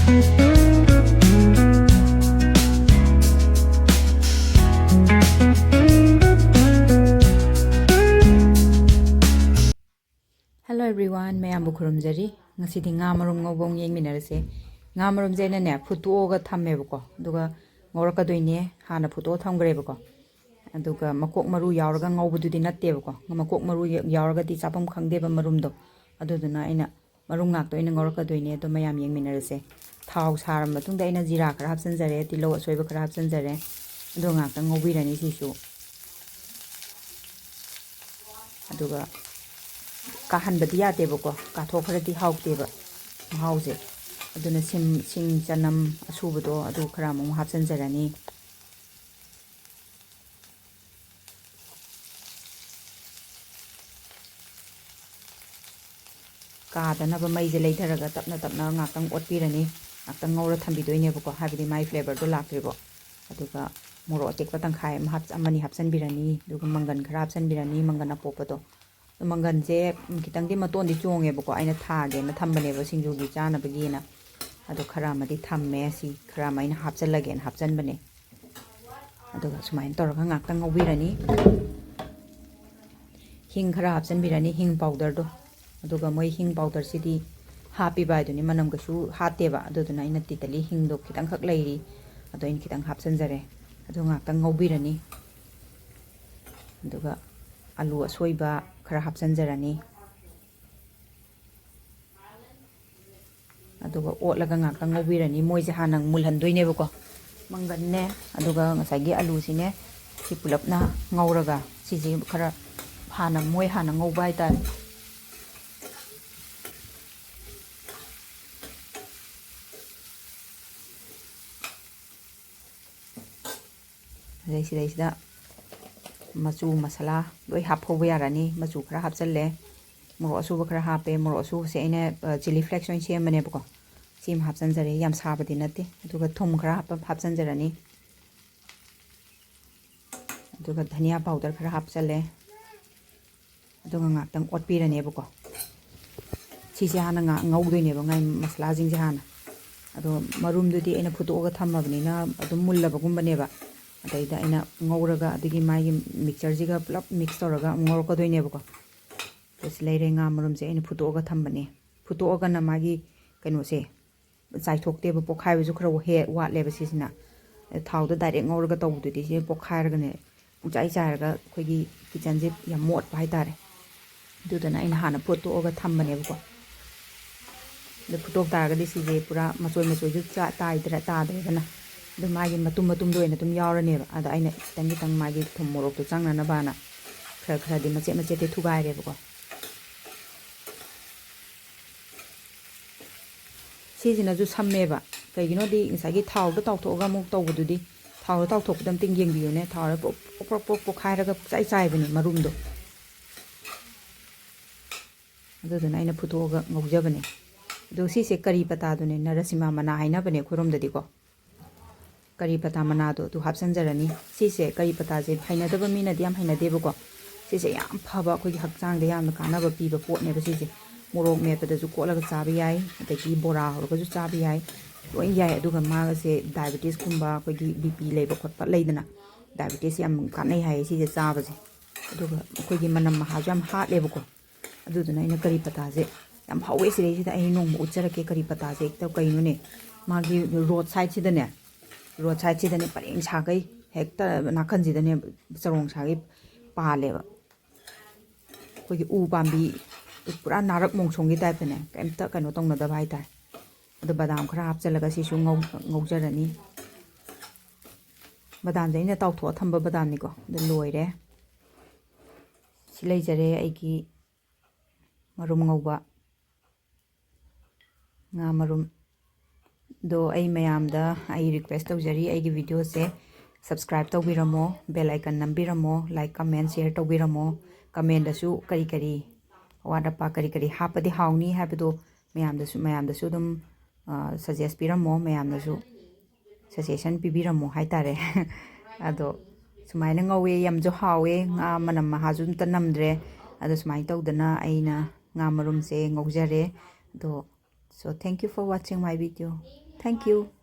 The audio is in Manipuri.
Hello everyone, may ambu khurumjari. Ngasidi nga marum ngobong yengminarase. Nga marum jena ne phutuoga thammebako. Duga ngorakadoine hana phuto thamgrebako. Aduga makok maru yauraga ngobududi nattebako. Makok maru yauraga di chapam khangdeba marumdo. Aduduna aina marum ngakto ina ngorakadoine to mayam yengminarase. Thau saram matungda aina jira khara hapsanjare, tilo asoiba khara hapsanjare. Adu ngakta ngobirani sisu. Aduga kahanbadi yadebako kathokhradi hawteba mahawse aduna sing chanam asubado adu khara mu hapsanjarani kadanaba maije leitharaga tapna ngakang otpirani ngakang ngawra thambidoinebako habidi mai flavor do lakribo aduga moro tekpa tangkhai amani hapsanbirani duga mangan khara hapsanbirani mangan apopado mangan je kitang di maton di chonge bako aina thage na thambane ba singju gi chana bagi na adu khara ma di thamme si khara ma ina hapchan lage na hapchan bane adu ga sumain tor ga ngak tang ngobirani hing khara hapchan birani hing powder do adu ga moi hing powder si di happy ba du ni manam ga su hate ba adu na ina titali hing do kitang khak leiri adu in kitang hapchan jare adu ngak tang ngobirani adu ga alu asoiba khara hapsanjarani aduga otlaga ngaka ngobirani moise hanang mulhandoinebako manganne aduga ngasagi alu sine si pulapna ngauraga siji khara hana moi hana ngauba haita reisida machu masala loi haphoba yarani machu khara hapchalle moro asu khara hape moro asu se ina chili flakes oin semane bako sim hapchanjare yam sabadi nate aduga thum khara hapchanjarani aduga dhania powder khara hapchalle aduga ngaktang otpirane bako sisi hana ngaudoine ba ngai masala jing je hana ado marum dudi ina phutoga thammabni na adum mullaba gumbane ba daida ina ngawraga adigi mai mixture jiga plop mix toraga ngorko doine bako tos leire nga marum je ina phutoga thambane phutoga na magi kaino se chai thokte ba pokhai bu khra he wat leba sisina thawda direct ngawraga tawdudi se pokhai raga ne chai chai raga khoigi kitchen je yam mot pai tare dudana ina hana phutoga thambane bako le phutok taraga di si je pura machoi ju cha tai dra ta dra the magi matum do ina tum yawrane ada aina tang magi thum morok to changna na bana khra di mache te thugai re bako si jina ju samme ba kaigino di insagi thaw do taw thoga muk taw budu di thaw taw thok dam ting yeng biyo ne thaw pok khaira ga chai bani marum do adu na ina phutoga ngauja bane do si se kari pata do ne narasima mana haina bane khorom dadi ko kari pata manado tu hapsanjarani sise kari pata je hainadaba mina diam hainadebako sise yam phaba khoi hakchang de yam kanaba piba pot ne basi je morok me pada ju kolaga chabi yai adagi bora horga ju chabi yai loi yai aduga ma se diabetes kumba khoi bp leba khotpa leidana diabetes yam kanai hai sise chaba je aduga khoi gi manam ha jam hat lebako aduduna ina kari pata je yam hawe sire sida ai nong mu uchara ke kari pata je ekta kainu ne magi road side sida ne road side sida ne pareng sagai hekta nakhan sida ne charong sagai paleba khoi u pambi pura narak mongsong gi type ne kaimta kaino tongna da bai tai adu badam khara hapchalaga si su ngaujarani badam jaina tawtho thamba badam ni ko de loire silai jare aigi marum ngauba nga marum do ai mayam da ai request tawjari aigi video se subscribe tawbiramo bell icon nambiramo like comment share tawbiramo comment da su kari wada pa kari hapadi hawni habdo mayam da su dum suggest piramo mayam da su suggestion pibiramo haitare ado sumaina ngawe yam jo hawe nga manam ha jun tanamdre ado sumai tawdana aina nga marum se ngaujare do so thank you for watching my video. Thank you.